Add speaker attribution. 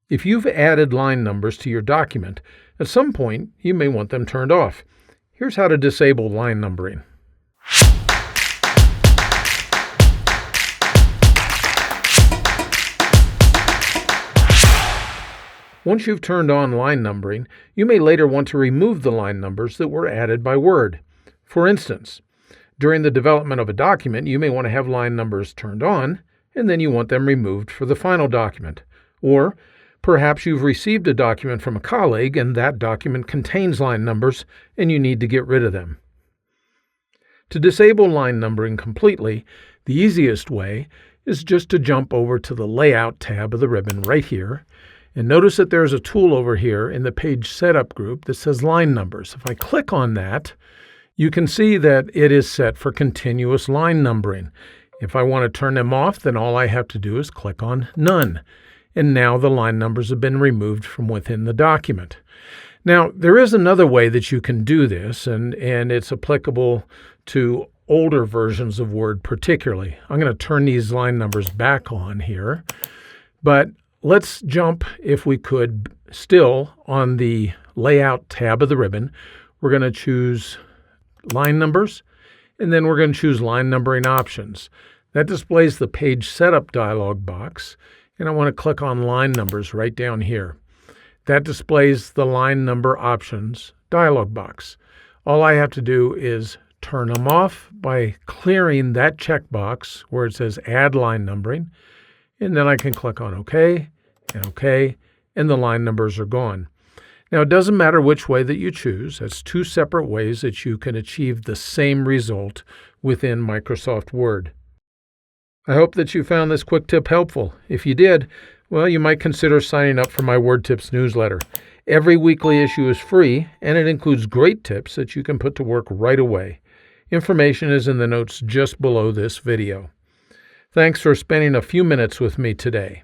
Speaker 1: If you've added line numbers to your document, at some point you may want them turned off. Here's how to disable line numbering. Once you've turned on line numbering, you may later want to remove the line numbers that were added by Word. For instance, during the development of a document, you may want to have line numbers turned on, and then you want them removed for the final document. Or perhaps you've received a document from a colleague, and that document contains line numbers, and you need to get rid of them. To disable line numbering completely, the easiest way is just to jump over to the Layout tab of the ribbon right here, and notice that there's a tool over here in the Page Setup group that says Line Numbers. If I click on that, you can see that it is set for continuous line numbering. If I want to turn them off, then all I have to do is click on None. And now the line numbers have been removed from within the document. Now, there is another way that you can do this, and it's applicable to older versions of Word particularly. I'm going to turn these line numbers back on here, but let's jump, if we could, still on the Layout tab of the ribbon. We're going to choose Line Numbers, and then we're going to choose Line Numbering Options. That displays the Page Setup dialog box, and I want to click on Line Numbers right down here. That displays the Line Number Options dialog box. All I have to do is turn them off by clearing that checkbox where it says Add Line Numbering, and then I can click on OK and OK, and the line numbers are gone. Now, it doesn't matter which way that you choose. That's two separate ways that you can achieve the same result within Microsoft Word. I hope that you found this quick tip helpful. If you did, well, you might consider signing up for my Word Tips newsletter. Every weekly issue is free, and it includes great tips that you can put to work right away. Information is in the notes just below this video. Thanks for spending a few minutes with me today.